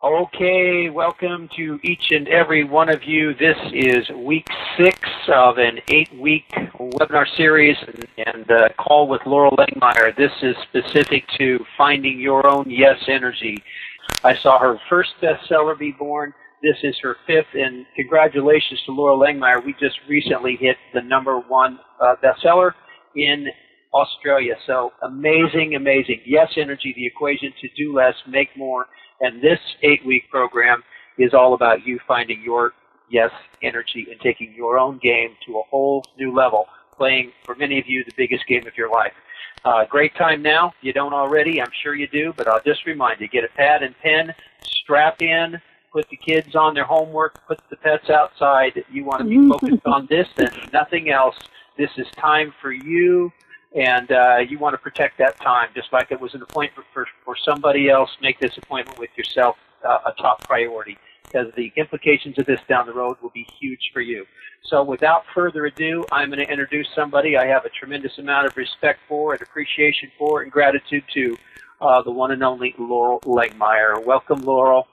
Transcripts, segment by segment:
Okay, welcome to each and every one of you. This is week 6 of an 8-week webinar series and call with Laurel Langmeyer. This is specific to finding your own yes energy. I saw her first bestseller be born. This is her 5th, and congratulations to Laurel Langmeyer. We just recently hit the #1 bestseller in Australia. So amazing, amazing. Yes energy, the equation to do less, make more. And this 8-week program is all about you finding your yes energy and taking your own game to a whole new level, playing, for many of you, the biggest game of your life. Great time now. You don't already, I'm sure you do, but I'll just remind you, get a pad and pen, strap in, put the kids on their homework, put the pets outside. You want to be focused on this and nothing else. This is time for you. And you want to protect that time, just like it was an appointment for somebody else. Make this appointment with yourself a top priority, because the implications of this down the road will be huge for you. So without further ado, I'm going to introduce somebody I have a tremendous amount of respect for and appreciation for and gratitude to, the one and only Laurel Langmeyer. Welcome, Laurel.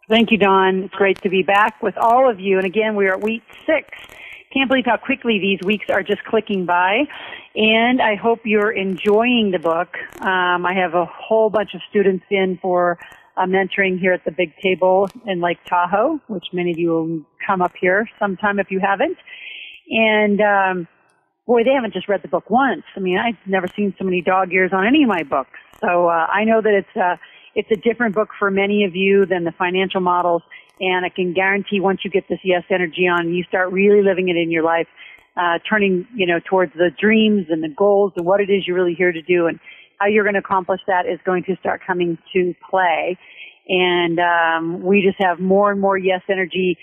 Thank you, Don. It's great to be back with all of you. And again, we are at week 6. Can't believe how quickly these weeks are just clicking by. And I hope you're enjoying the book. I have a whole bunch of students in for mentoring here at the big table in Lake Tahoe, which many of you will come up here sometime if you haven't. And boy, they haven't just read the book once. I mean, I've never seen so many dog ears on any of my books. So I know that it's a different book for many of you than the financial models. And I can guarantee once you get this yes energy on, you start really living it in your life, turning, towards the dreams and the goals and what it is you're really here to do and how you're going to accomplish that is going to start coming to play. And we just have more and more yes energy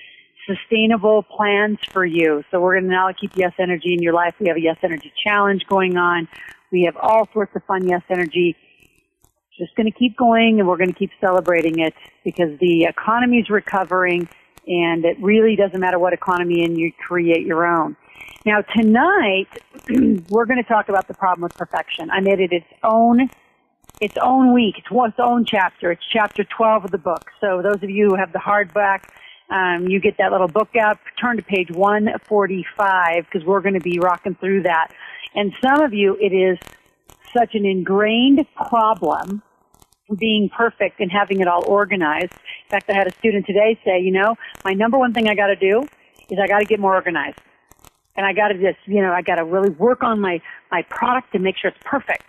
sustainable plans for you. So we're going to now keep yes energy in your life. We have a yes energy challenge going on. We have all sorts of fun yes energy. Just going to keep going, and we're going to keep celebrating it because the economy is recovering, and it really doesn't matter what economy, and you create your own. Now, tonight, we're going to talk about the problem with perfection. I made it its own week. It's its own chapter. It's chapter 12 of the book. So those of you who have the hardback, you get that little book out, turn to page 145 because we're going to be rocking through that. And some of you, it is such an ingrained problem being perfect and having it all organized. In fact, I had a student today say, my #1 thing I got to do is I got to get more organized. And I got to just, I got to really work on my product and make sure it's perfect.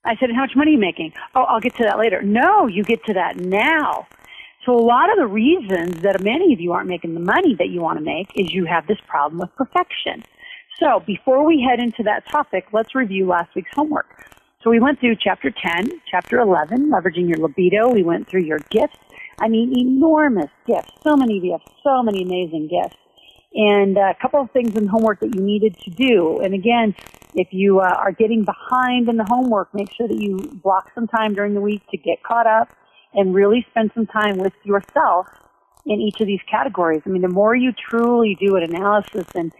I said, how much money are you making? Oh, I'll get to that later. No, you get to that now. So a lot of the reasons that many of you aren't making the money that you want to make is you have this problem with perfection. So before we head into that topic, let's review last week's homework. So we went through chapter 10, chapter 11, leveraging your libido. We went through your gifts. I mean, enormous gifts. So many of you have so many amazing gifts. And a couple of things in homework that you needed to do. And again, if you are getting behind in the homework, make sure that you block some time during the week to get caught up and really spend some time with yourself in each of these categories. I mean, the more you truly do an analysis and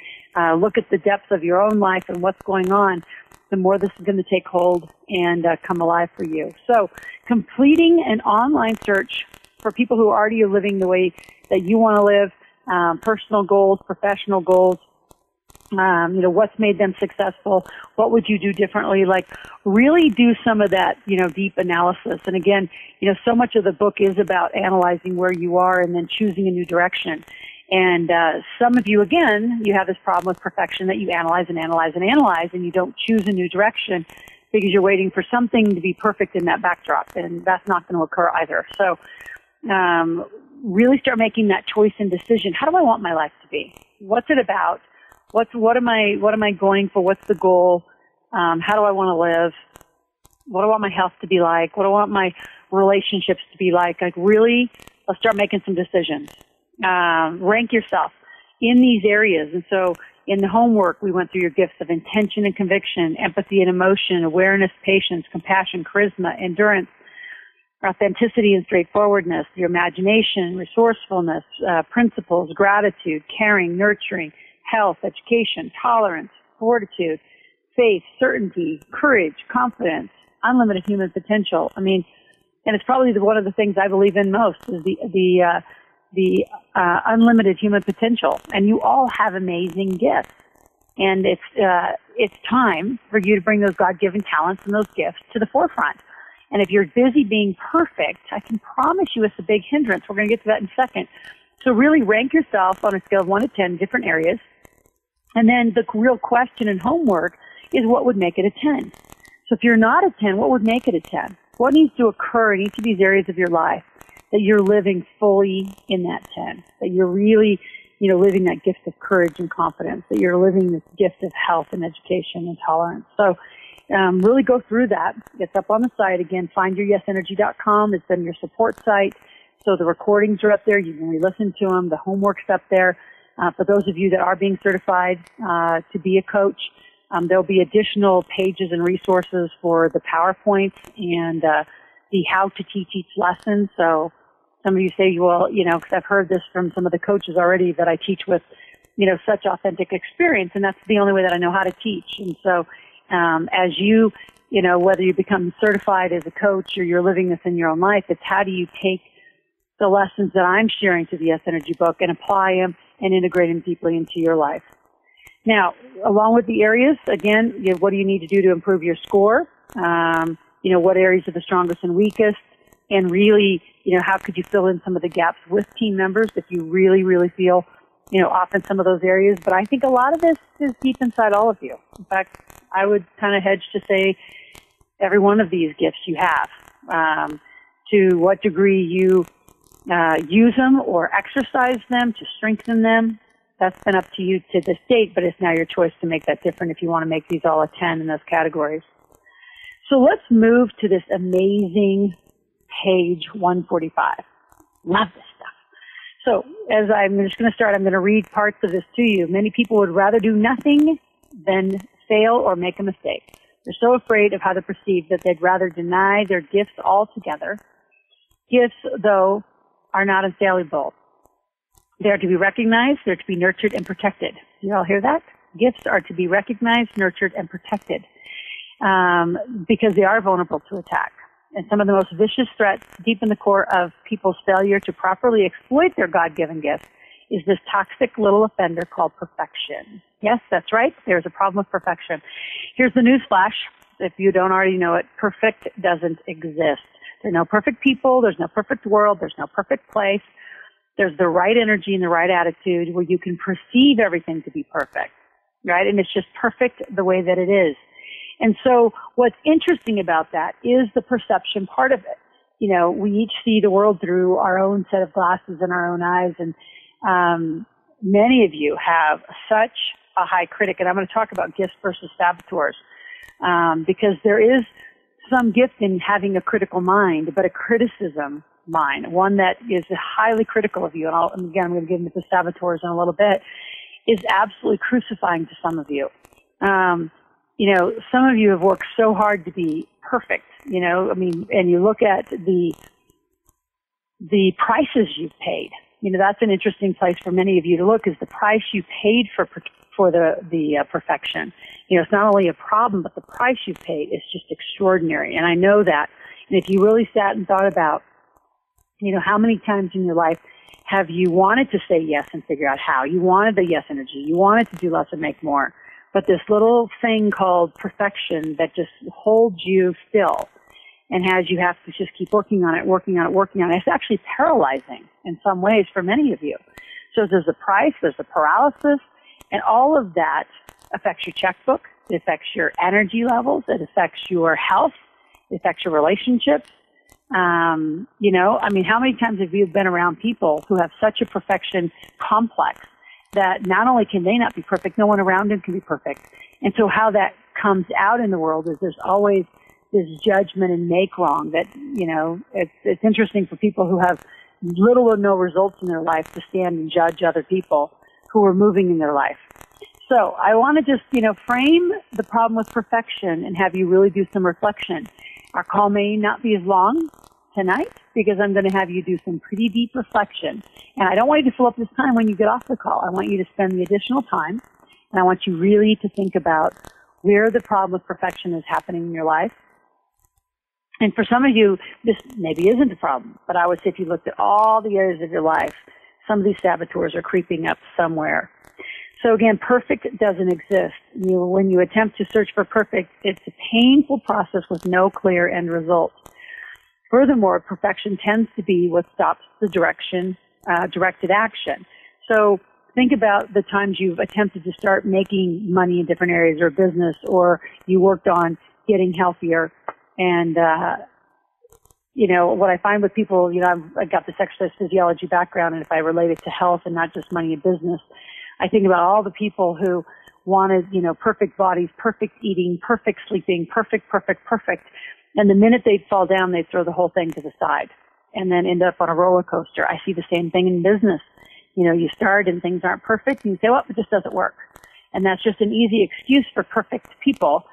look at the depths of your own life and what's going on, the more this is going to take hold and come alive for you. So completing an online search for people who already are living the way that you want to live, personal goals, professional goals, what's made them successful, what would you do differently, like really do some of that, deep analysis. And again, so much of the book is about analyzing where you are and then choosing a new direction. And some of you, again, you have this problem with perfection that you analyze and analyze and analyze, and you don't choose a new direction because you're waiting for something to be perfect in that backdrop, and that's not going to occur either. So really start making that choice and decision. How do I want my life to be? What's it about? What am I going for? What's the goal? How do I want to live? What do I want my health to be like? What do I want my relationships to be like? Like really, let's start making some decisions. Rank yourself in these areas. And so in the homework, we went through your gifts of intention and conviction, empathy and emotion, awareness, patience, compassion, charisma, endurance, authenticity and straightforwardness, your imagination, resourcefulness, principles, gratitude, caring, nurturing, health, education, tolerance, fortitude, faith, certainty, courage, confidence, unlimited human potential. I mean, And it's probably one of the things I believe in most is the unlimited human potential. And you all have amazing gifts. And it's time for you to bring those God-given talents and those gifts to the forefront. And if you're busy being perfect, I can promise you it's a big hindrance. We're going to get to that in a second. So really rank yourself on a scale of 1 to 10, different areas. And then the real question and homework is what would make it a 10? So if you're not a 10, what would make it a 10? What needs to occur in each of these areas of your life that you're living fully in that 10? That you're really, living that gift of courage and confidence, that you're living this gift of health and education and tolerance. So really go through that. It's up on the site. Again, findyouryesenergy.com. It's been your support site. So the recordings are up there. You can re-listen to them. The homework's up there. For those of you that are being certified to be a coach, there'll be additional pages and resources for the PowerPoints and the how to teach each lesson. So some of you say, well, because I've heard this from some of the coaches already that I teach with, such authentic experience, and that's the only way that I know how to teach. And so as you, whether you become certified as a coach or you're living this in your own life, it's how do you take the lessons that I'm sharing to the Yes Energy book and apply them and integrate them deeply into your life. Now, along with the areas, again, what do you need to do to improve your score? What areas are the strongest and weakest? And really, how could you fill in some of the gaps with team members if you really, really feel, off in some of those areas? But I think a lot of this is deep inside all of you. In fact, I would kind of hedge to say every one of these gifts you have. To what degree you use them or exercise them to strengthen them, that's been up to you to this date, but it's now your choice to make that different if you want to make these all a 10 in those categories. So let's move to this amazing page 145. Love this stuff. So as I'm just going to start, I'm going to read parts of this to you. Many people would rather do nothing than fail or make a mistake. They're so afraid of how they're perceived that they'd rather deny their gifts altogether. Gifts, though, are not unsalable. They are to be recognized, they're to be nurtured and protected. You all hear that? Gifts are to be recognized, nurtured, and protected because they are vulnerable to attack. And some of the most vicious threats deep in the core of people's failure to properly exploit their God-given gifts is this toxic little offender called perfection. Yes, that's right. There's a problem with perfection. Here's the news flash. If you don't already know it, perfect doesn't exist. There are no perfect people. There's no perfect world. There's no perfect place. There's the right energy and the right attitude where you can perceive everything to be perfect, right? And it's just perfect the way that it is. And so what's interesting about that is the perception part of it. We each see the world through our own set of glasses and our own eyes. And many of you have such a high critic. And I'm going to talk about gifts versus saboteurs because there is some gift in having a critical mind, but a criticism mind, one that is highly critical of you, and again, I'm going to get into the saboteurs in a little bit, is absolutely crucifying to some of you. Some of you have worked so hard to be perfect, and you look at the prices you've paid. That's an interesting place for many of you to look, is the price you paid for the perfection. It's not only a problem, but the price you paid is just extraordinary. And I know that. And if you really sat and thought about, how many times in your life have you wanted to say yes and figure out how? You wanted the yes energy. You wanted to do less and make more. But this little thing called perfection that just holds you still and has you have to just keep working on it. It's actually paralyzing in some ways for many of you. So there's a price, there's a paralysis, and all of that affects your checkbook. It affects your energy levels. It affects your health. It affects your relationships. How many times have you been around people who have such a perfection complex that not only can they not be perfect, no one around them can be perfect. And so how that comes out in the world is there's always this judgment and make wrong that, it's interesting for people who have little or no results in their life to stand and judge other people who are moving in their life. So I want to just, frame the problem with perfection and have you really do some reflection. Our call may not be as long tonight because I'm going to have you do some pretty deep reflection. And I don't want you to fill up this time when you get off the call. I want you to spend the additional time, and I want you really to think about where the problem with perfection is happening in your life And for some of you, this maybe isn't a problem, but I would say if you looked at all the areas of your life, some of these saboteurs are creeping up somewhere. So again, perfect doesn't exist. When you attempt to search for perfect, it's a painful process with no clear end result. Furthermore, perfection tends to be what stops the directed action. So think about the times you've attempted to start making money in different areas or business, or you worked on getting healthier. And, what I find with people, I've got this exercise physiology background, and if I relate it to health and not just money and business, I think about all the people who wanted, perfect bodies, perfect eating, perfect sleeping, perfect. And the minute they'd fall down, they'd throw the whole thing to the side and then end up on a roller coaster. I see the same thing in business. You start and things aren't perfect, and you say, well, it just doesn't work. And that's just an easy excuse for perfect people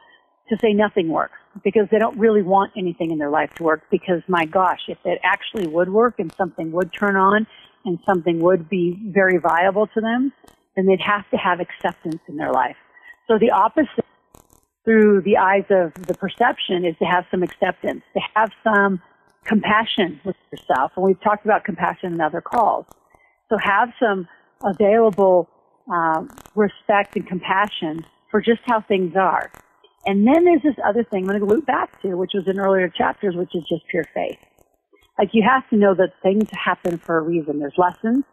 to say nothing works, because they don't really want anything in their life to work, because, my gosh, if it actually would work and something would turn on and something would be very viable to them, then they'd have to have acceptance in their life. So the opposite through the eyes of the perception is to have some acceptance, to have some compassion with yourself. And we've talked about compassion in other calls. So have some available respect and compassion for just how things are. And then there's this other thing I'm going to loop back to, which was in earlier chapters, which is just pure faith. Like, you have to know that things happen for a reason. There's lessons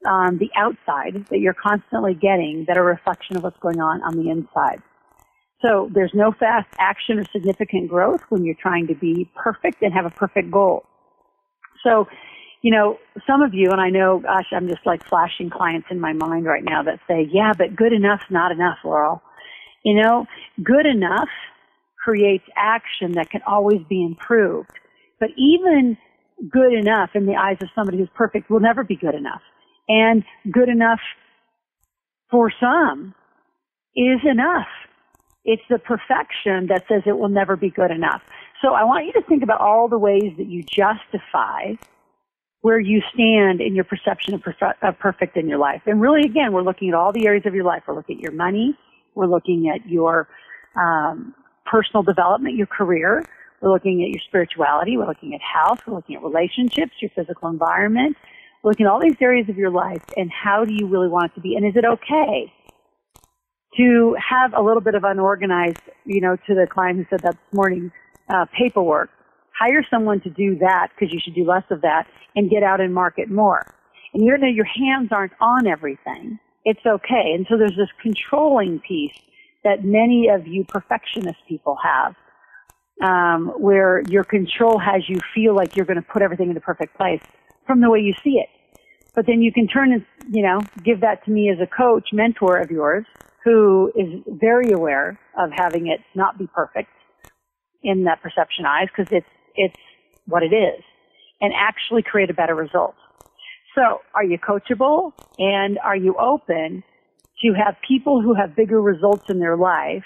on the outside that you're constantly getting that are a reflection of what's going on the inside. So there's no fast action or significant growth when you're trying to be perfect and have a perfect goal. So, some of you, and I know, gosh, I'm just like flashing clients in my mind right now that say, yeah, but good enough's not enough, Laurel. Good enough creates action that can always be improved. But even good enough in the eyes of somebody who's perfect will never be good enough. And good enough for some is enough. It's the perfection that says it will never be good enough. So I want you to think about all the ways that you justify where you stand in your perception of perfect in your life. And really, again, we're looking at all the areas of your life. We're looking at your money. We're looking at your personal development, your career. We're looking at your spirituality. We're looking at health. We're looking at relationships, your physical environment. We're looking at all these areas of your life, and how do you really want it to be? And is it okay to have a little bit of unorganized, to the client who said that this morning, paperwork? Hire someone to do that, because you should do less of that, and get out and market more. And even though your hands aren't on everything, it's okay. And so there's this controlling piece that many of you perfectionist people have, where your control has you feel like you're going to put everything in the perfect place from the way you see it. But then you can turn and, give that to me as a coach, mentor of yours, who is very aware of having it not be perfect in that perception eyes, because it's what it is, and actually create a better result. So are you coachable, and are you open to have people who have bigger results in their life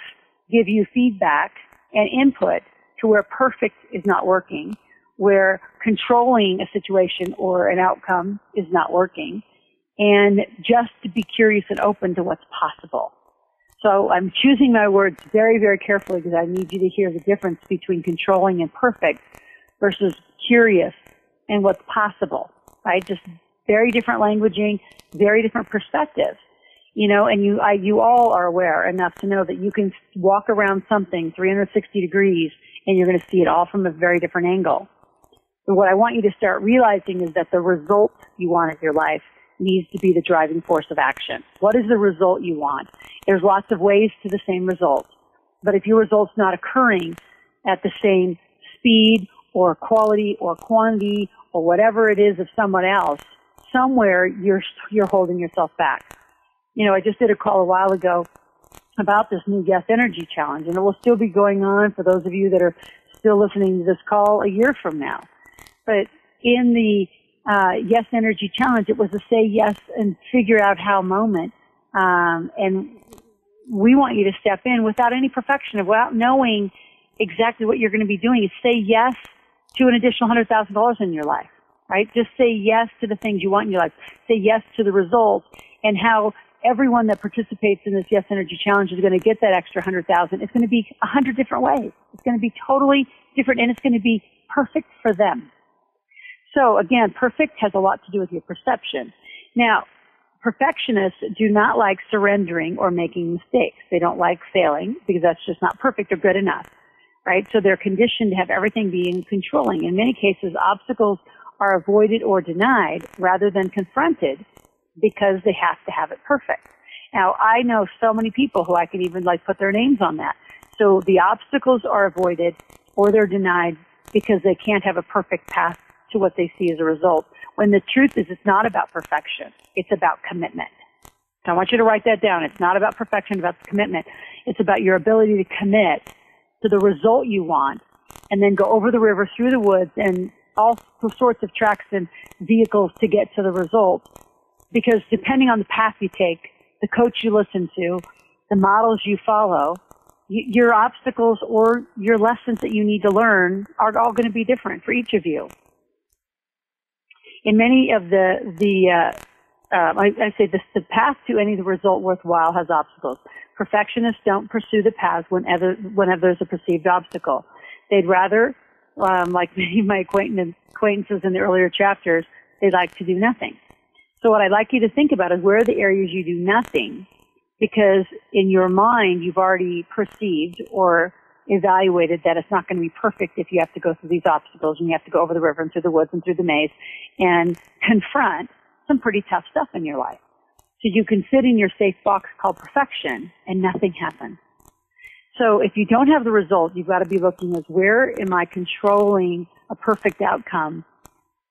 give you feedback and input to where perfect is not working, where controlling a situation or an outcome is not working, and just to be curious and open to what's possible. So I'm choosing my words very, very carefully, because I need you to hear the difference between controlling and perfect versus curious and what's possible, right? Just very different languaging, very different perspectives, and you all are aware enough to know that you can walk around something 360 degrees and you're going to see it all from a very different angle. But what I want you to start realizing is that the result you want in your life needs to be the driving force of action. What is the result you want? There's lots of ways to the same result. But if your result's not occurring at the same speed or quality or quantity or whatever it is of someone else, somewhere you're holding yourself back. I just did a call a while ago about this new Yes Energy Challenge, and it will still be going on for those of you that are still listening to this call a year from now. But in the Yes Energy Challenge, it was a say yes and figure out how moment. And we want you to step in without any perfection, without knowing exactly what you're going to be doing. Is say yes to an additional $100,000 in your life, right? Just say yes to the things you want in your life. Say yes to the results, and how everyone that participates in this Yes Energy Challenge is going to get that extra 100,000. It's going to be 100 different ways. It's going to be totally different, and it's going to be perfect for them. So again, perfect has a lot to do with your perception. Now, perfectionists do not like surrendering or making mistakes. They don't like failing because that's just not perfect or good enough, right? So they're conditioned to have everything being controlling. In many cases, obstacles are avoided or denied rather than confronted because they have to have it perfect. Now, I know so many people who I can even put their names on that. So the obstacles are avoided or they're denied because they can't have a perfect path to what they see as a result. When the truth is, it's not about perfection. It's about commitment. So I want you to write that down. It's not about perfection, it's about commitment. It's about your ability to commit to the result you want and then go over the river, through the woods, and all sorts of tracks and vehicles to get to the result. Because depending on the path you take, the coach you listen to, the models you follow, your obstacles or your lessons that you need to learn are all going to be different for each of you. In many of the path to any result worthwhile has obstacles. Perfectionists don't pursue the path whenever there's a perceived obstacle. They'd rather, like many of my acquaintances in the earlier chapters, they like to do nothing. So what I'd like you to think about is where are the areas you do nothing, because in your mind you've already perceived or evaluated that it's not going to be perfect if you have to go through these obstacles and you have to go over the river and through the woods and through the maze and confront some pretty tough stuff in your life. So you can sit in your safe box called perfection and nothing happens. So if you don't have the result, you've got to be looking as where am I controlling a perfect outcome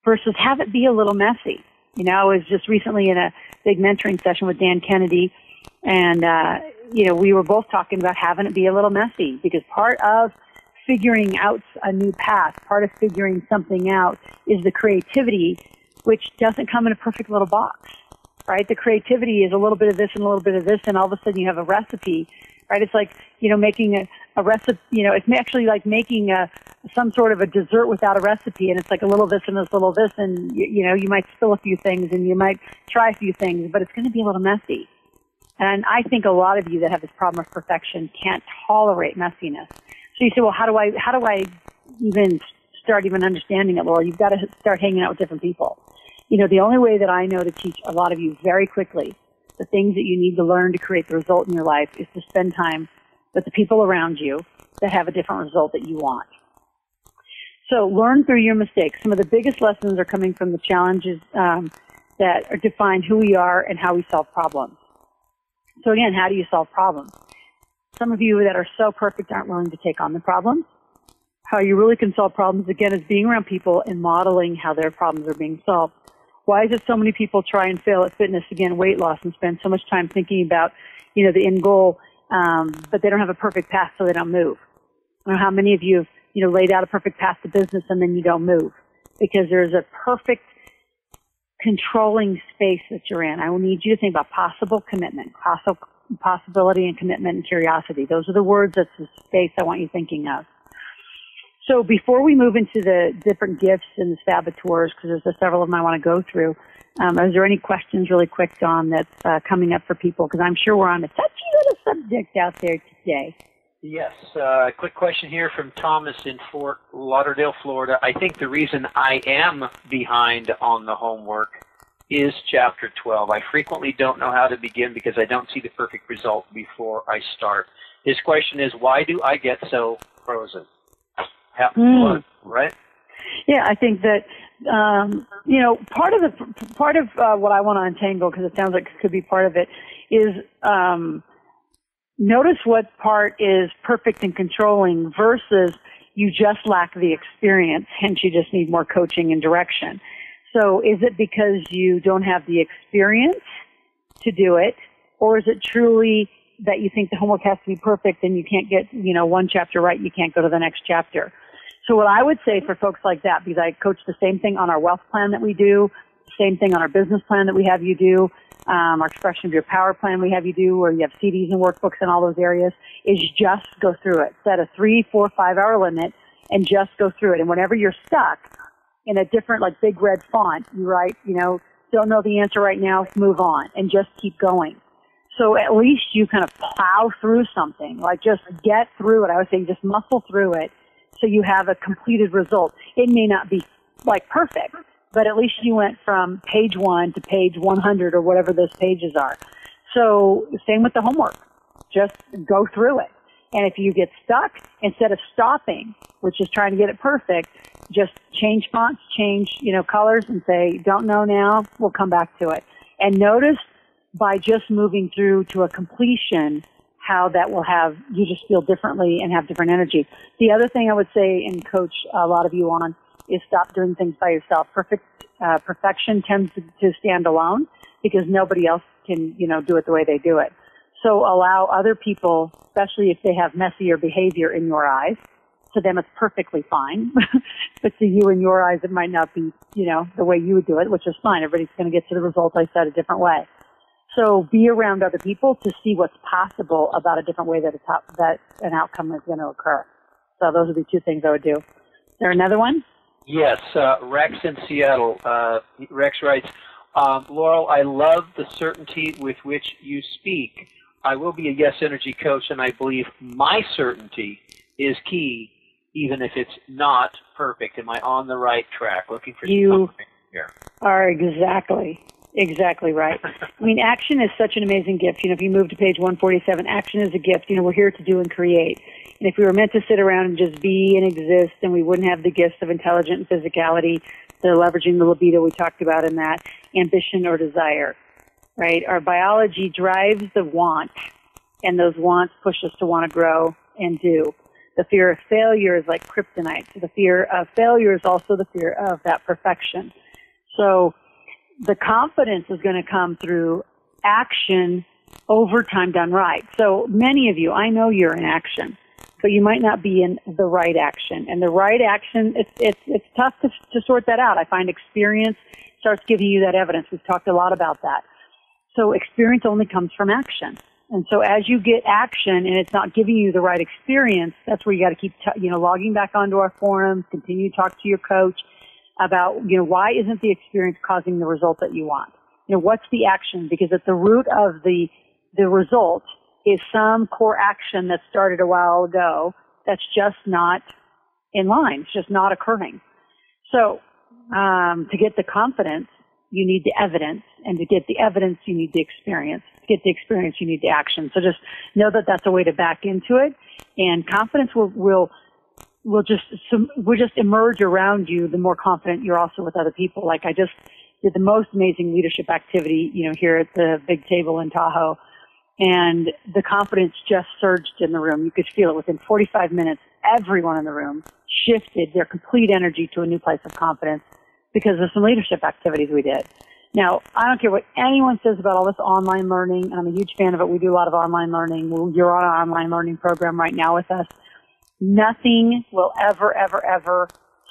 versus have it be a little messy. You know, I was just recently in a big mentoring session with Dan Kennedy, and we were both talking about having it be a little messy, because part of figuring out a new path, part of figuring something out is the creativity, which doesn't come in a perfect little box, right? The creativity is a little bit of this and a little bit of this, and all of a sudden you have a recipe, right? It's like, making a recipe, it's actually like making some sort of a dessert without a recipe, and it's like a little this and a little this, and you might spill a few things and you might try a few things, but it's going to be a little messy. And I think a lot of you that have this problem of perfection can't tolerate messiness. So you say, well, how do I even start understanding it, Laura? You've got to start hanging out with different people. The only way that I know to teach a lot of you very quickly the things that you need to learn to create the result in your life is to spend time with the people around you that have a different result that you want. So learn through your mistakes. Some of the biggest lessons are coming from the challenges that define who we are and how we solve problems. So again, how do you solve problems? Some of you that are so perfect aren't willing to take on the problems. How you really can solve problems, again, is being around people and modeling how their problems are being solved. Why is it so many people try and fail at fitness, again, weight loss, and spend so much time thinking about, the end goal, but they don't have a perfect path, so they don't move? Or how many of you have, laid out a perfect path to business and then you don't move? Because there's a perfect controlling space that you're in. I will need you to think about possible commitment, possibility and commitment and curiosity. Those are the words, that's the space I want you thinking of. So before we move into the different gifts and the saboteurs, because there's several of them I want to go through, is there any questions really quick, Don, that's coming up for people? Because I'm sure we're on a touchy little subject out there today. Yes. Quick question here from Thomas in Fort Lauderdale, Florida. I think the reason I am behind on the homework is Chapter 12. I frequently don't know how to begin because I don't see the perfect result before I start. His question is, why do I get so frozen? Right? Yeah, I think that part of what I want to untangle, because it sounds like it could be part of it, is notice what part is perfect and controlling versus you just lack the experience, hence you just need more coaching and direction. So is it because you don't have the experience to do it, or is it truly that you think the homework has to be perfect and you can't get, one chapter right, you can't go to the next chapter? So what I would say for folks like that, because I coach the same thing on our wealth plan that we do, same thing on our business plan that we have you do, our expression of your power plan we have you do, where you have CDs and workbooks in all those areas, is just go through it. Set a 3, 4, 5 hour limit and just go through it. And whenever you're stuck in a different, like big red font, you write, don't know the answer right now, move on and just keep going. So at least you kind of plow through something, like just get through it. I would say just muscle through it so you have a completed result. It may not be like perfect, but at least you went from page 1 to page 100 or whatever those pages are. So same with the homework. Just go through it. And if you get stuck, instead of stopping, which is trying to get it perfect, just change fonts, change, colors and say, don't know now, we'll come back to it. And notice by just moving through to a completion, how that will have you just feel differently and have different energy. The other thing I would say and coach a lot of you on is stop doing things by yourself. Perfection tends to stand alone because nobody else can, do it the way they do it. So allow other people, especially if they have messier behavior in your eyes, to them it's perfectly fine. But to you in your eyes, it might not be, the way you would do it, which is fine. Everybody's going to get to the result I said a different way. So be around other people to see what's possible about a different way that an outcome is going to occur. So those are the two things I would do. Is there another one? Yes, Rex in Seattle. Rex writes, Laurel, I love the certainty with which you speak. I will be a yes energy coach, and I believe my certainty is key, even if it's not perfect. Am I on the right track? Looking for you something here. Are exactly right. I mean, action is such an amazing gift. If you move to page 147, action is a gift. We're here to do and create. And if we were meant to sit around and just be and exist, then we wouldn't have the gifts of intelligent physicality, the leveraging the libido we talked about in that, ambition or desire, right? Our biology drives the want, and those wants push us to want to grow and do. The fear of failure is like kryptonite. So the fear of failure is also the fear of that perfection. So the confidence is going to come through action over time done right. So many of you, I know you're in action, but you might not be in the right action. And the right action, it's tough to sort that out. I find experience starts giving you that evidence. We've talked a lot about that. So experience only comes from action. And so as you get action and it's not giving you the right experience, that's where you got to keep, logging back onto our forums, continue to talk to your coach about, why isn't the experience causing the result that you want? What's the action? Because at the root of the result is some core action that started a while ago that's just not in line. It's just not occurring. So, to get the confidence, you need the evidence, and to get the evidence, you need the experience. To get the experience, you need the action. So just know that that's a way to back into it, and confidence will just emerge around you the more confident you're also with other people. Like I just did the most amazing leadership activity, here at the big table in Tahoe, and the confidence just surged in the room. You could feel it within 45 minutes. Everyone in the room shifted their complete energy to a new place of confidence because of some leadership activities we did. Now, I don't care what anyone says about all this online learning, and I'm a huge fan of it. We do a lot of online learning. You're on our online learning program right now with us. Nothing will ever, ever, ever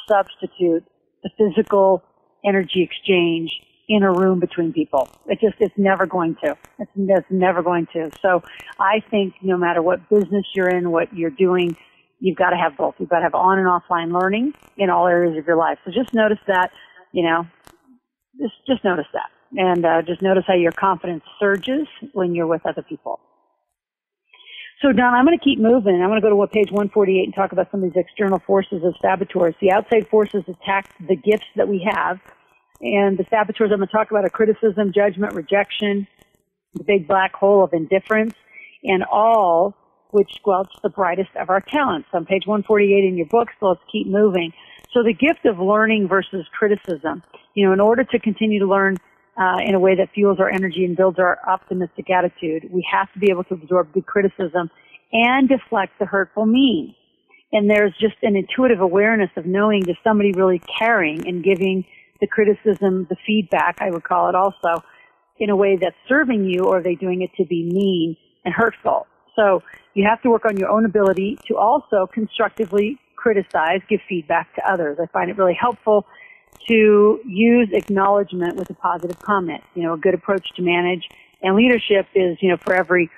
substitute the physical energy exchange in a room between people. It's never going to. It's never going to. So I think no matter what business you're in, what you're doing, you've got to have both. You've got to have on and offline learning in all areas of your life. So just notice that, just notice that. And just notice how your confidence surges when you're with other people. So, Don, I'm going to keep moving. I'm going to go to page 148 and talk about some of these external forces of saboteurs. The outside forces attack the gifts that we have. And the saboteurs I'm going to talk about are criticism, judgment, rejection, the big black hole of indifference, and all which squelch the brightest of our talents. On page 148 in your book, so let's keep moving. So the gift of learning versus criticism. In order to continue to learn in a way that fuels our energy and builds our optimistic attitude, we have to be able to absorb good criticism and deflect the hurtful mean. And there's just an intuitive awareness of knowing does somebody really caring and giving the criticism, the feedback, I would call it also, in a way that's serving you, or are they doing it to be mean and hurtful? So you have to work on your own ability to also constructively criticize, give feedback to others. I find it really helpful to use acknowledgement with a positive comment. A good approach to manage and leadership is, for every,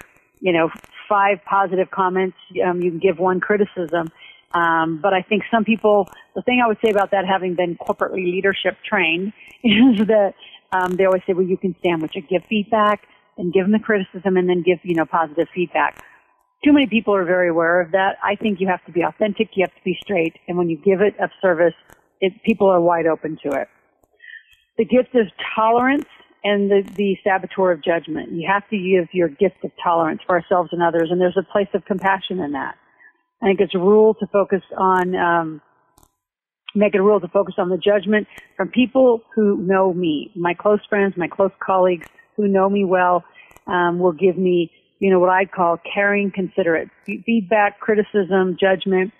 5 positive comments, you can give 1 criticism. But I think some people, the thing I would say about that, having been corporately leadership trained, is that they always say, well, you can sandwich it. Give feedback, and give them the criticism and then give, positive feedback. Too many people are very aware of that. I think you have to be authentic, you have to be straight, and when you give it of service, people are wide open to it. The gift of tolerance and the saboteur of judgment. You have to give your gift of tolerance for ourselves and others, and there's a place of compassion in that. I think it's a rule to focus on, make it a rule to focus on the judgment from people who know me. My close friends, my close colleagues who know me well, will give me, what I call caring, considerate feedback, criticism, judgment.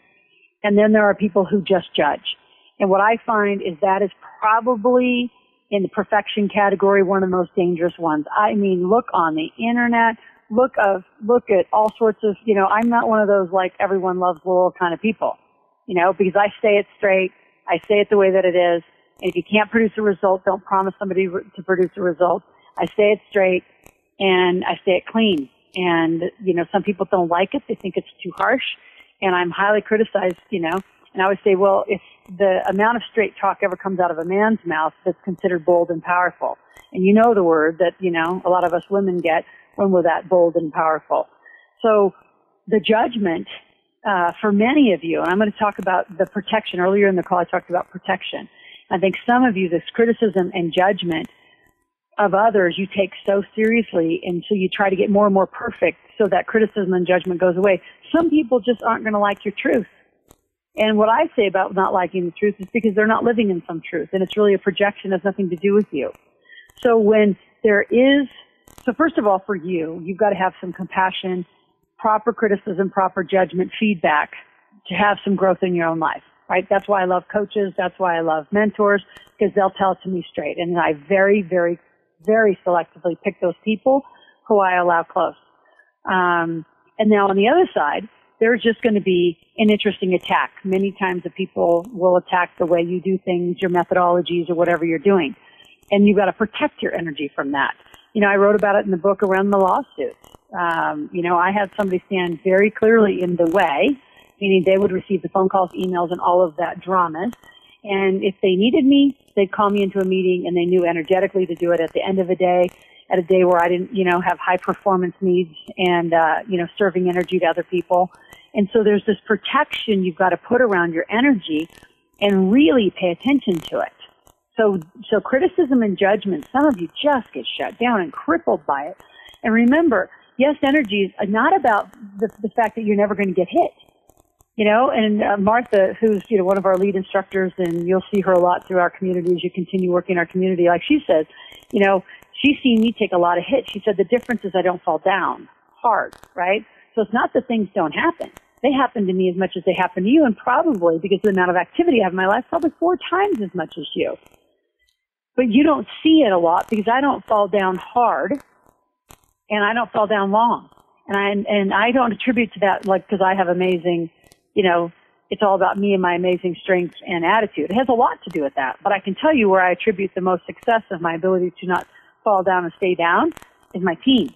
And then there are people who just judge. And what I find is that is probably in the perfection category, one of the most dangerous ones. I mean, look on the internet, look at all sorts of, I'm not one of those like everyone loves Laurel kind of people, because I say it straight. I say it the way that it is. And if you can't produce a result, don't promise somebody to produce a result. I say it straight and I say it clean. And, some people don't like it. They think it's too harsh. And I'm highly criticized, and I always say, well, if the amount of straight talk ever comes out of a man's mouth, that's considered bold and powerful. And the word that, a lot of us women get when we're that bold and powerful. So the judgment, for many of you, and I'm going to talk about the protection. Earlier in the call, I talked about protection. I think some of you, this criticism and judgment of others, you take so seriously, and so you try to get more and more perfect so that criticism and judgment goes away. Some people just aren't going to like your truth. And what I say about not liking the truth is because they're not living in some truth, and it's really a projection, has nothing to do with you. So when there is, first of all, for you, you've got to have some compassion, proper criticism, proper judgment, feedback to have some growth in your own life, right? That's why I love coaches. That's why I love mentors, because they'll tell it to me straight. And I very, very, very selectively pick those people who I allow close. And now on the other side, there's just going to be an interesting attack. Many times the people will attack the way you do things, your methodologies, or whatever you're doing. And you've got to protect your energy from that. I wrote about it in the book around the lawsuits. I had somebody stand very clearly in the way, meaning they would receive the phone calls, emails, and all of that dramas. And if they needed me, they'd call me into a meeting, and they knew energetically to do it at the end of the day, at a day where I didn't, have high performance needs and, serving energy to other people. And so there's this protection you've got to put around your energy and really pay attention to it. So criticism and judgment, some of you just get shut down and crippled by it. And remember, yes, energy is not about the fact that you're never going to get hit. And Martha, who's, one of our lead instructors, and you'll see her a lot through our community as you continue working our community, like she says, she's seen me take a lot of hits. She said the difference is I don't fall down hard, right? So it's not that things don't happen. They happen to me as much as they happen to you, and probably, because of the amount of activity I have in my life, probably 4 times as much as you. But you don't see it a lot because I don't fall down hard, and I don't fall down long. And I don't attribute to that, because I have amazing, it's all about me and my amazing strength and attitude. It has a lot to do with that. But I can tell you where I attribute the most success of my ability to not fall down and stay down is my team.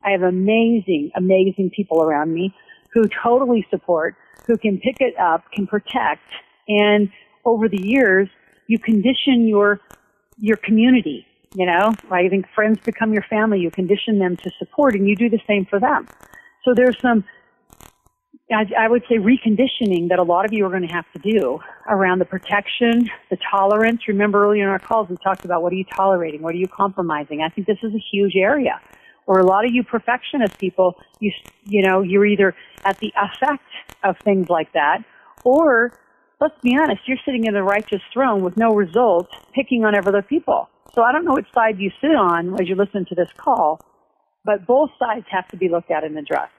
I have amazing, amazing people around me who totally support, who can pick it up, can protect. And over the years, you condition your community, I think friends become your family. You condition them to support, and you do the same for them. So there's some, I would say, reconditioning that a lot of you are going to have to do around the protection, the tolerance. Remember earlier in our calls, we talked about what are you tolerating? What are you compromising? I think this is a huge area where a lot of you perfectionist people, you're either at the effect of things like that, or let's be honest, you're sitting in the righteous throne with no results, picking on other people. So I don't know which side you sit on as you listen to this call, but both sides have to be looked at and addressed.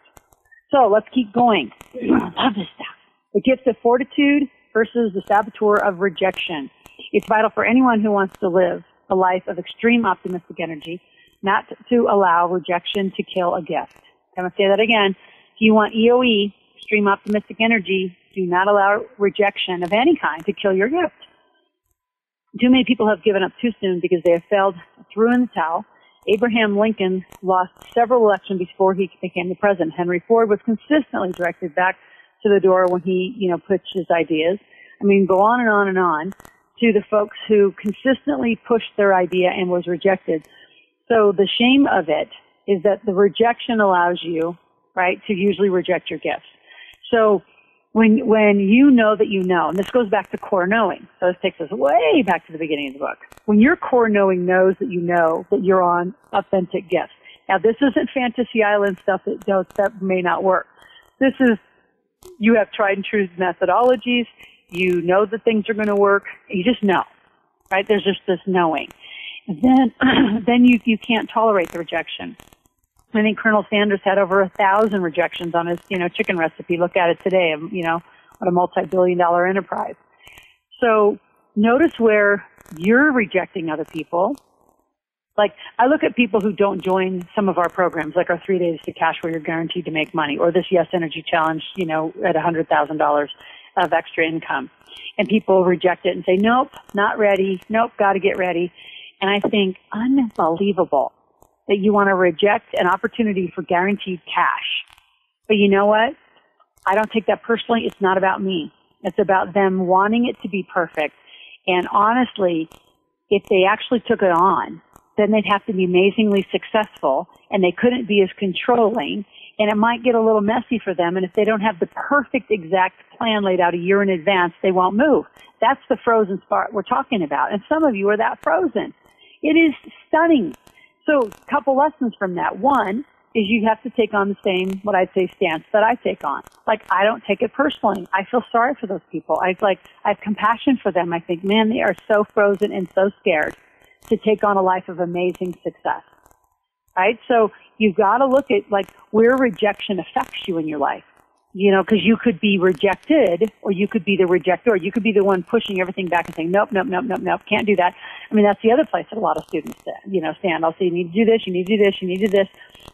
So let's keep going. I love this stuff. The gift of fortitude versus the saboteur of rejection. It's vital for anyone who wants to live a life of extreme optimistic energy, not to allow rejection to kill a gift. I'm going to say that again. If you want EOE, extreme optimistic energy, do not allow rejection of any kind to kill your gift. Too many people have given up too soon because they have failed, threw in the towel. Abraham Lincoln lost several elections before he became the president. Henry Ford was consistently directed back to the door when he, pitched his ideas. I mean, go on and on and on to the folks who consistently pushed their idea and was rejected. So the shame of it is that the rejection allows you, right, to usually reject your gifts. So when you know that you know, and this goes back to core knowing, so this takes us way back to the beginning of the book. When your core knowing knows that you know that you're on authentic gifts. Now, this isn't fantasy island stuff that may not work. This is, you have tried and true methodologies. You know that things are going to work. You just know, right? There's just this knowing. And then you can't tolerate the rejection. I think Colonel Sanders had over 1,000 rejections on his, chicken recipe. Look at it today, what a multi-billion-dollar enterprise. So notice where you're rejecting other people. Like, I look at people who don't join some of our programs, like our 3 days to cash where you're guaranteed to make money, or this Yes Energy Challenge, at $100,000 of extra income. And people reject it and say, nope, not ready. Nope, got to get ready. And I think, unbelievable that you want to reject an opportunity for guaranteed cash. But you know what? I don't take that personally. It's not about me. It's about them wanting it to be perfect. And honestly, if they actually took it on, then they'd have to be amazingly successful, and they couldn't be as controlling, and it might get a little messy for them. And if they don't have the perfect exact plan laid out a year in advance, they won't move. That's the frozen spot we're talking about. And some of you are that frozen. It is stunning. So a couple lessons from that. One is you have to take on the same, what I'd say, stance that I take on. Like, I don't take it personally. I feel sorry for those people. I have compassion for them. I think, man, they are so frozen and so scared to take on a life of amazing success, right? So you've got to look at, like, where rejection affects you in your life, because you could be rejected, or you could be the rejector, or you could be the one pushing everything back and saying, nope, can't do that. I mean, that's the other place that a lot of students, stand. I'll say, you need to do this, you need to do this, you need to do this,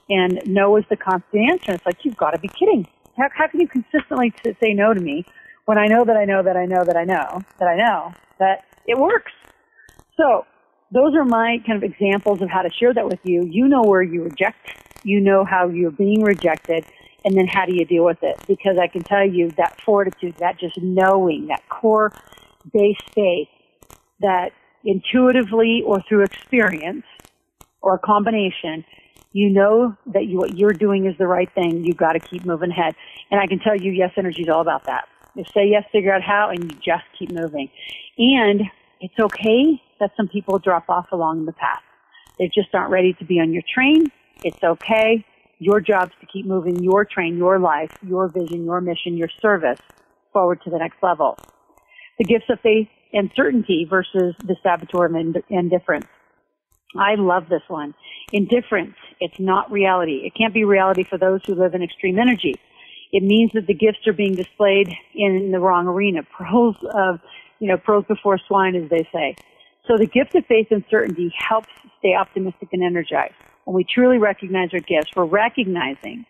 and no is the constant answer. It's like, you've got to be kidding. How can you consistently say no to me when I know that I know that I know that I know that I know that it works? So those are my kind of examples of how to share that with you. You know where you reject. You know how you're being rejected. And then how do you deal with it? Because I can tell you that fortitude, that just knowing, that core base faith, that intuitively or through experience or a combination, you know that what you're doing is the right thing. You've got to keep moving ahead. And I can tell you, Yes Energy is all about that. You say yes, figure out how, and you just keep moving. And it's okay that some people drop off along the path. They just aren't ready to be on your train. It's okay. Your job's to keep moving your train, your life, your vision, your mission, your service forward to the next level. The gifts of faith and certainty versus the saboteur of indifference. I love this one. Indifference, it's not reality. It can't be reality for those who live in extreme energy. It means that the gifts are being displayed in the wrong arena. Pearls before swine, as they say. So the gift of faith and certainty helps stay optimistic and energized. When we truly recognize our gifts, we're recognizing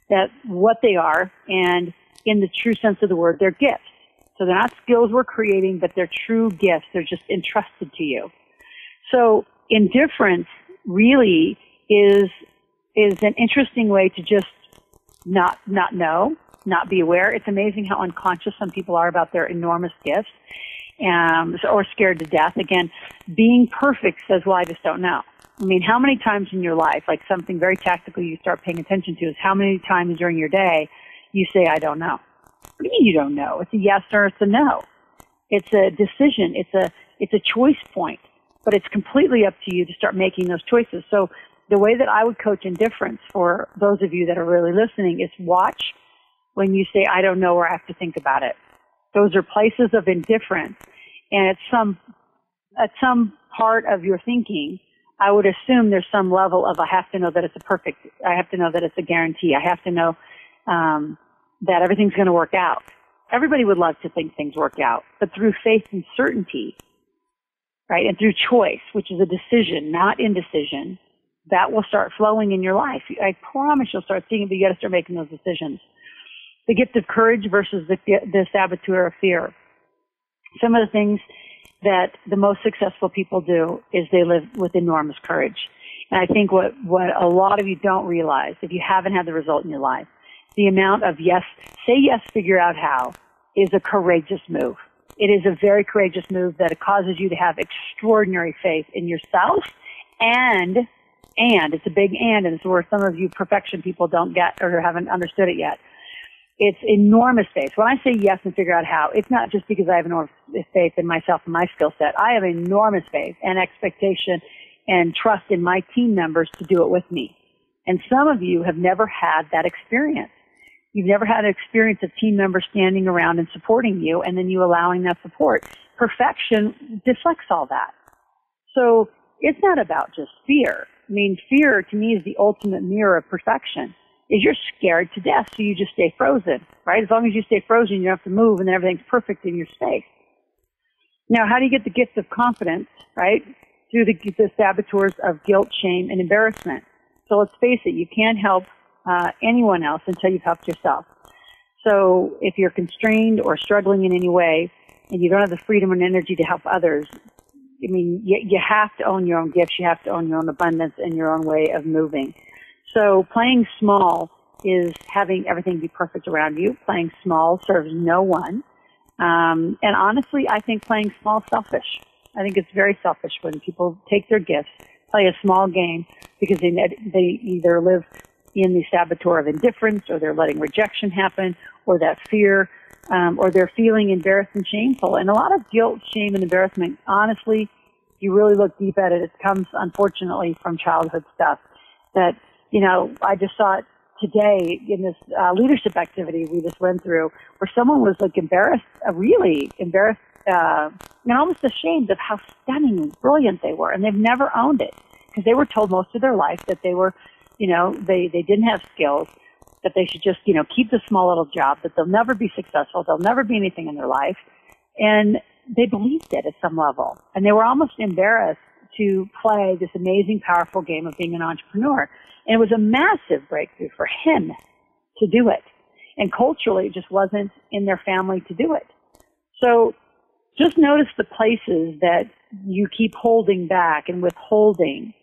that what they are, and in the true sense of the word, they're gifts. So they're not skills we're creating, but they're true gifts. They're just entrusted to you. So indifference really is an interesting way to just not know, not be aware. It's amazing how unconscious some people are about their enormous gifts, or scared to death. Again, being perfect says, well, I just don't know. I mean, how many times in your life, like something very tactical you start paying attention to, is how many times during your day you say, I don't know. What do you mean you don't know? It's a yes or it's a no. It's a decision. It's a choice point, but it's completely up to you to start making those choices. So the way that I would coach indifference for those of you that are really listening is watch when you say, I don't know, or I have to think about it. Those are places of indifference. And at some part of your thinking, I would assume there's some level of, I have to know that it's I have to know that it's a guarantee. I have to know that everything's going to work out. Everybody would love to think things work out, but through faith and certainty, right, and through choice, which is a decision, not indecision, that will start flowing in your life. I promise you'll start seeing it, but you got to start making those decisions. The gift of courage versus the saboteur of fear. Some of the things that the most successful people do is they live with enormous courage. And I think what a lot of you don't realize, if you haven't had the result in your life, the amount of say yes, figure out how, is a courageous move. It is a very courageous move that it causes you to have extraordinary faith in yourself and And it's a big and it's where some of you perfection people don't get or haven't understood it yet. It's enormous faith. When I say yes and figure out how, it's not just because I have enormous faith in myself and my skill set. I have enormous faith and expectation and trust in my team members to do it with me. And some of you have never had that experience. You've never had an experience of team members standing around and supporting you and then you allowing that support. Perfection deflects all that. So it's not about just fear. I mean, fear to me is the ultimate mirror of perfection. Is you're scared to death, so you just stay frozen, right? As long as you stay frozen, you don't have to move, and then everything's perfect in your space. Now, how do you get the gift of confidence, right? Through the saboteurs of guilt, shame, and embarrassment. So let's face it, you can't help anyone else until you've helped yourself. So if you're constrained or struggling in any way, and you don't have the freedom and energy to help others, I mean, you have to own your own gifts, you have to own your own abundance and your own way of moving. So playing small is having everything be perfect around you. Playing small serves no one. And honestly, I think playing small is selfish. I think it's very selfish when people take their gifts, play a small game because they either live in the saboteur of indifference or they're letting rejection happen or that fear, or they're feeling embarrassed and shameful. And a lot of guilt, shame, and embarrassment, honestly, if you really look deep at it, it comes, unfortunately, from childhood stuff that, you know, I just saw it today in this leadership activity we just went through where someone was like embarrassed, really embarrassed, and almost ashamed of how stunning and brilliant they were. And they've never owned it because they were told most of their life that they were, you know, they didn't have skills, that they should just, you know, keep the small little job, that they'll never be successful, they'll never be anything in their life. And they believed it at some level. And they were almost embarrassed to play this amazing, powerful game of being an entrepreneur. And it was a massive breakthrough for him to do it. And culturally, it just wasn't in their family to do it. So just notice the places that you keep holding back and withholding,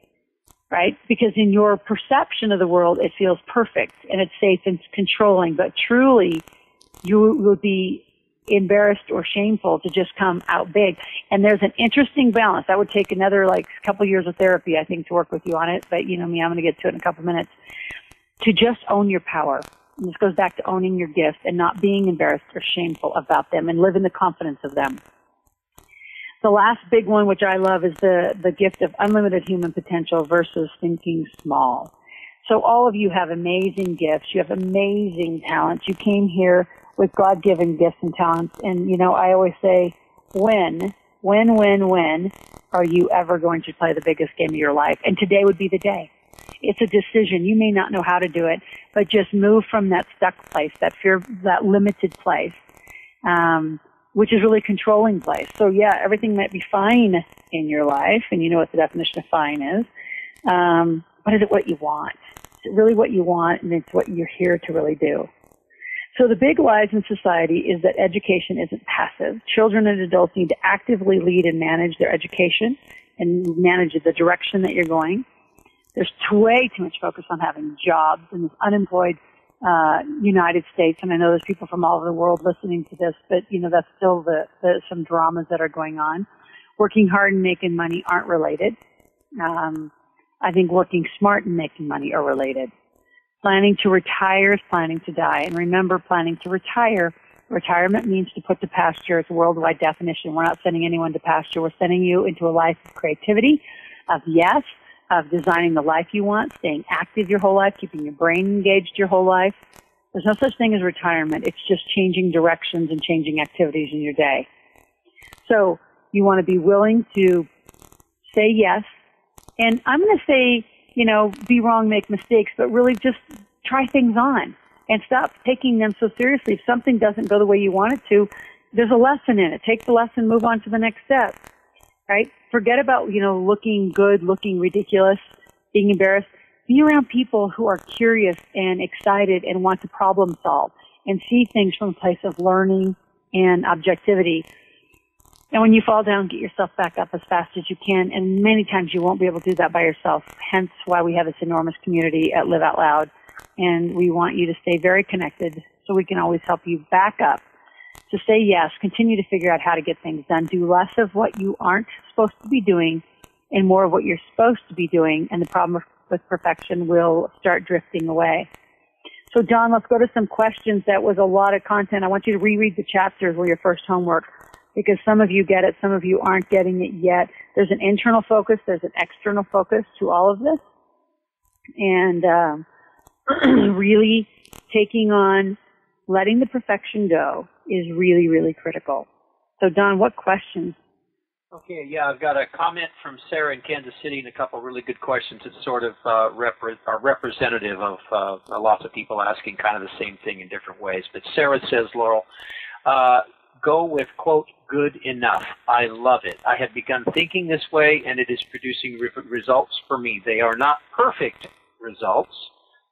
right? Because in your perception of the world, it feels perfect and it's safe and controlling. But truly, you would be embarrassed or shameful to just come out big. And there's an interesting balance. That would take another couple years of therapy, I think, to work with you on it. But you know me, I'm going to get to it in a couple minutes. To just own your power. And this goes back to owning your gifts and not being embarrassed or shameful about them and live in the confidence of them. The last big one, which I love, is the gift of unlimited human potential versus thinking small. So all of you have amazing gifts. You have amazing talents. You came here with God-given gifts and talents. And, you know, I always say, when are you ever going to play the biggest game of your life? And today would be the day. It's a decision. You may not know how to do it, but just move from that stuck place, that fear, that limited place, which is really a controlling place. So yeah, everything might be fine in your life, and you know what the definition of fine is. But is it what you want? Is it really what you want, and it's what you're here to really do? So the big lies in society is that education isn't passive. Children and adults need to actively lead and manage their education and manage the direction that you're going. There's way too much focus on having jobs in this unemployed United States, and I know there's people from all over the world listening to this, but you know that's still some dramas that are going on. Working hard and making money aren't related. I think working smart and making money are related. Planning to retire is planning to die, and remember, planning to retire. Retirement means to put to pasture. It's a worldwide definition. We're not sending anyone to pasture. We're sending you into a life of creativity, of yes, of designing the life you want, staying active your whole life, keeping your brain engaged your whole life. There's no such thing as retirement. It's just changing directions and changing activities in your day. So you want to be willing to say yes. And I'm going to say, you know, be wrong, make mistakes, but really just try things on and stop taking them so seriously. If something doesn't go the way you want it to, there's a lesson in it. Take the lesson, move on to the next step. Right? Forget about, you know, looking good, looking ridiculous, being embarrassed. Be around people who are curious and excited and want to problem solve and see things from a place of learning and objectivity. And when you fall down, get yourself back up as fast as you can. And many times you won't be able to do that by yourself. Hence why we have this enormous community at Live Out Loud. And we want you to stay very connected so we can always help you back up. To say yes, continue to figure out how to get things done. Do less of what you aren't supposed to be doing and more of what you're supposed to be doing. And the with perfection will start drifting away. So, Don, let's go to some questions. That was a lot of content. I want you to reread the chapters were your first homework, because some of you get it, some of you aren't getting it yet. There's an internal focus, there's an external focus to all of this. And really taking on, letting the perfection go is really, really critical. So, Don, what questions? Okay, yeah, I've got a comment from Sarah in Kansas City and a couple of really good questions that sort of are representative of lots of people asking kind of the same thing in different ways. But Sarah says, Laurel, go with, quote, good enough. I love it. I have begun thinking this way, and it is producing results for me. They are not perfect results,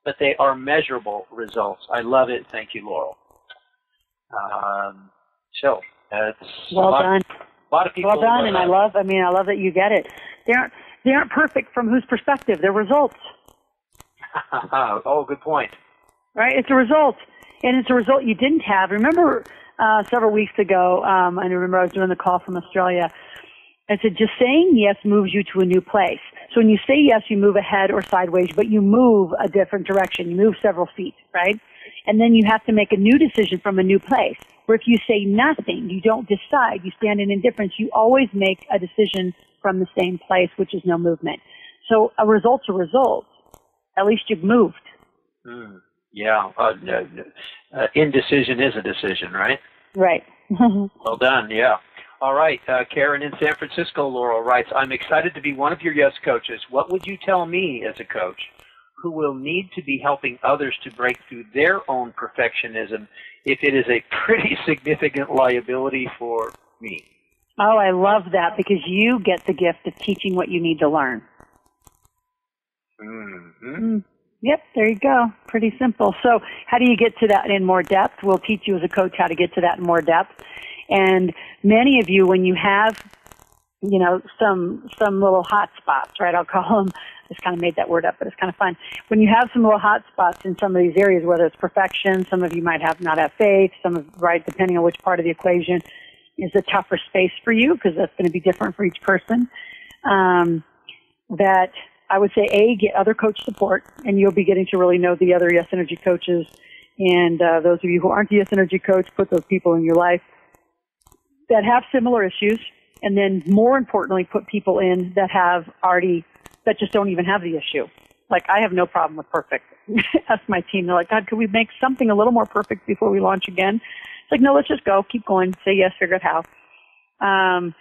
but they are measurable results. I love it. Thank you, Laurel. So that's well done. A lot of people. Well done, and I love that you get it. They aren't perfect from whose perspective? They're results. Oh, good point. Right? It's a result, and it's a result you didn't have. Remember several weeks ago, I remember I was doing the call from Australia. I said, just saying yes moves you to a new place. So when you say yes, you move ahead or sideways, but you move a different direction. You move several feet, right? And then you have to make a new decision from a new place. Where if you say nothing, you don't decide, you stand in indifference, you always make a decision from the same place, which is no movement. So a result's a result. At least you've moved. Yeah. Indecision is a decision, right? Right. Well done, yeah. All right. Karen in San Francisco, Laurel writes, I'm excited to be one of your yes coaches. What would you tell me as a coach who will need to be helping others to break through their own perfectionism if it is a pretty significant liability for me? Oh, I love that, because you get the gift of teaching what you need to learn. Mm-hmm. Yep, there you go. Pretty simple. So how do you get to that in more depth? We'll teach you as a coach how to get to that in more depth. And many of you, when you have, some little hot spots, right? I'll call them, I just kind of made that word up, but it's kind of fun. When you have some little hot spots in some of these areas, whether it's perfection, some of you might not have faith, right, depending on which part of the equation is a tougher space for you, because that's going to be different for each person. That I would say, get other coach support, and you'll be getting to really know the other Yes Energy coaches. And those of you who aren't the Yes Energy coach, put those people in your life that have similar issues, and then more importantly, put people in that just don't even have the issue. Like, I have no problem with perfect. Ask my team. They're like, God, could we make something a little more perfect before we launch again? It's like, no, let's just go, keep going, say yes, figure out how.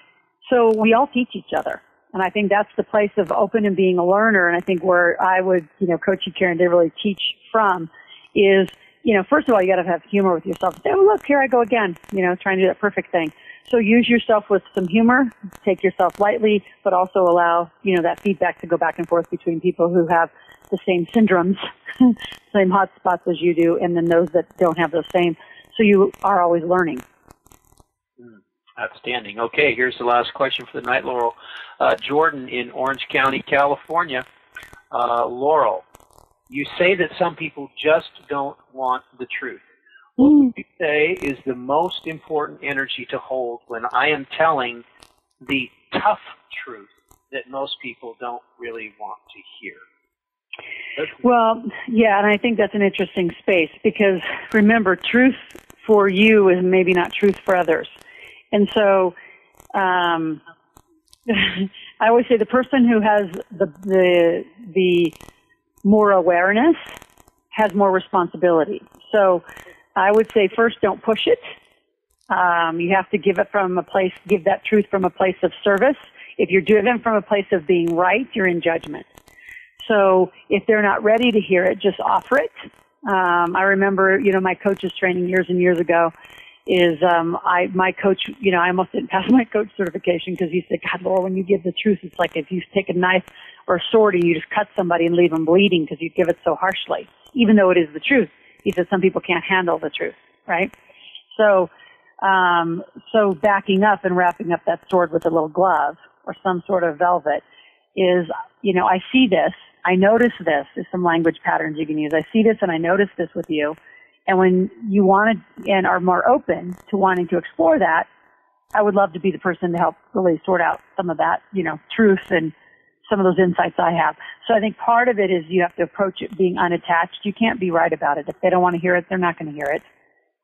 So we all teach each other. And I think that's the place of open and being a learner. And I think where I would, coach you, Karen, to really teach from is, first of all, you got to have humor with yourself. Say, oh, look, here I go again, trying to do that perfect thing. So use yourself with some humor, take yourself lightly, but also allow, that feedback to go back and forth between people who have the same syndromes, same hot spots as you do, and then those that don't have those same. So you are always learning. Outstanding. Okay, here's the last question for the night, Laurel. Jordan in Orange County, California. Laurel, you say that some people just don't want the truth. What would you say is the most important energy to hold when I am telling the tough truth that most people don't really want to hear? Well, yeah, and I think that's an interesting space, because remember, truth for you is maybe not truth for others. And so I always say the person who has the more awareness has more responsibility. So I would say, first, don't push it. You have to give that truth from a place of service. If you're driven from a place of being right, you're in judgment. So if they're not ready to hear it, just offer it. I remember, my coach's training years and years ago is, my coach, I almost didn't pass my coach certification, because he said, God, Laura, when you give the truth, it's like if you take a knife or a sword and you just cut somebody and leave them bleeding because you give it so harshly, even though it is the truth. He said some people can't handle the truth, right? So backing up and wrapping up that sword with a little glove or some sort of velvet is, I see this, I notice this, is some language patterns you can use. I see this and I notice this with you. And when you want to and are more open to wanting to explore that, I would love to be the person to help really sort out some of that, truth and some of those insights I have. So I think part of it is you have to approach it being unattached. You can't be right about it. If they don't want to hear it, they're not going to hear it.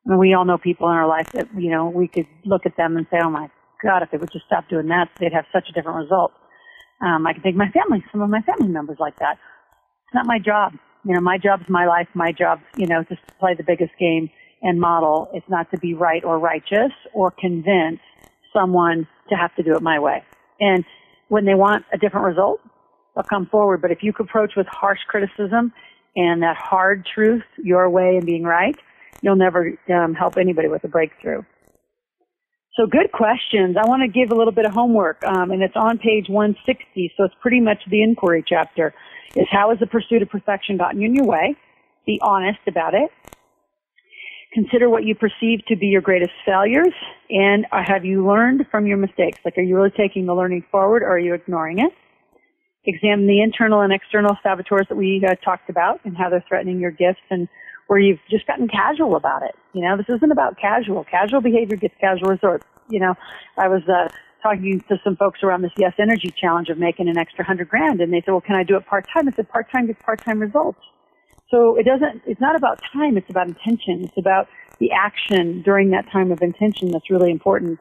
I mean, we all know people in our life that, you know, we could look at them and say, oh my God, if they would just stop doing that, they'd have such a different result. I can think my family, some of my family members like that. It's not my job. You know, my job's my life. My job's, you know, just to play the biggest game and model. It's not to be right or righteous or convince someone to have to do it my way. And when they want a different result, they'll come forward. But if you approach with harsh criticism and that hard truth, your way and being right, you'll never help anybody with a breakthrough. So good questions. I want to give a little bit of homework, and it's on page 160, so it's pretty much the inquiry chapter, is how has the pursuit of perfection gotten you in your way? Be honest about it. Consider what you perceive to be your greatest failures, and have you learned from your mistakes? Like, are you really taking the learning forward, or are you ignoring it? Examine the internal and external saboteurs that we talked about and how they're threatening your gifts, and where you've just gotten casual about it. You know, this isn't about casual. Casual behavior gets casual results. You know, I was talking to some folks around this Yes Energy challenge of making an extra $100,000, and they said, well, can I do it part-time? I said, part-time gets part-time results. So it's not about time, it's about intention. It's about the action during that time of intention that's really important.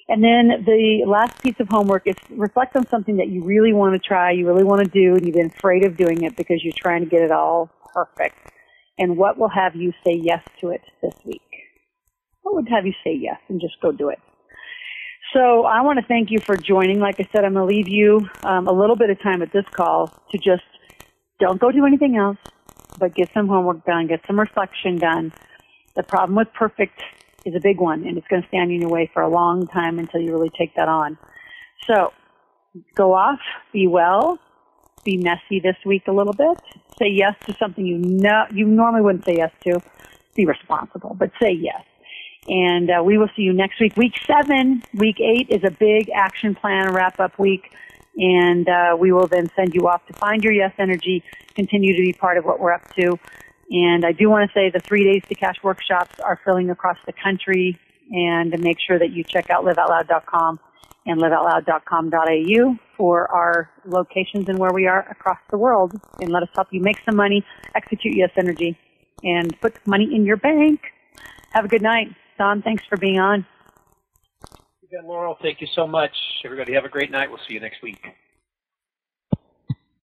And then the last piece of homework is reflect on something that you really want to try, you really want to do, and you've been afraid of doing it because you're trying to get it all perfect. And what will have you say yes to it this week? What would have you say yes and just go do it? So I want to thank you for joining. Like I said, I'm going to leave you a little bit of time at this call to just don't go do anything else, but get some homework done, get some reflection done. The problem with perfect is a big one, and it's going to stand in your way for a long time until you really take that on. So go off, be well, be messy this week a little bit. Say yes to something you normally wouldn't say yes to. Be responsible, but say yes. And we will see you next week. Week 7, week 8 is a big action plan wrap-up week, and we will then send you off to find your yes energy, continue to be part of what we're up to. And I do want to say the 3 Days to Cash workshops are filling across the country, and to make sure that you check out liveoutloud.com and liveoutloud.com.au for our locations and where we are across the world, and let us help you make some money, execute yes energy, and put money in your bank. Have a good night. Don, thanks for being on. You bet, Laurel. Thank you so much. Everybody have a great night. We'll see you next week.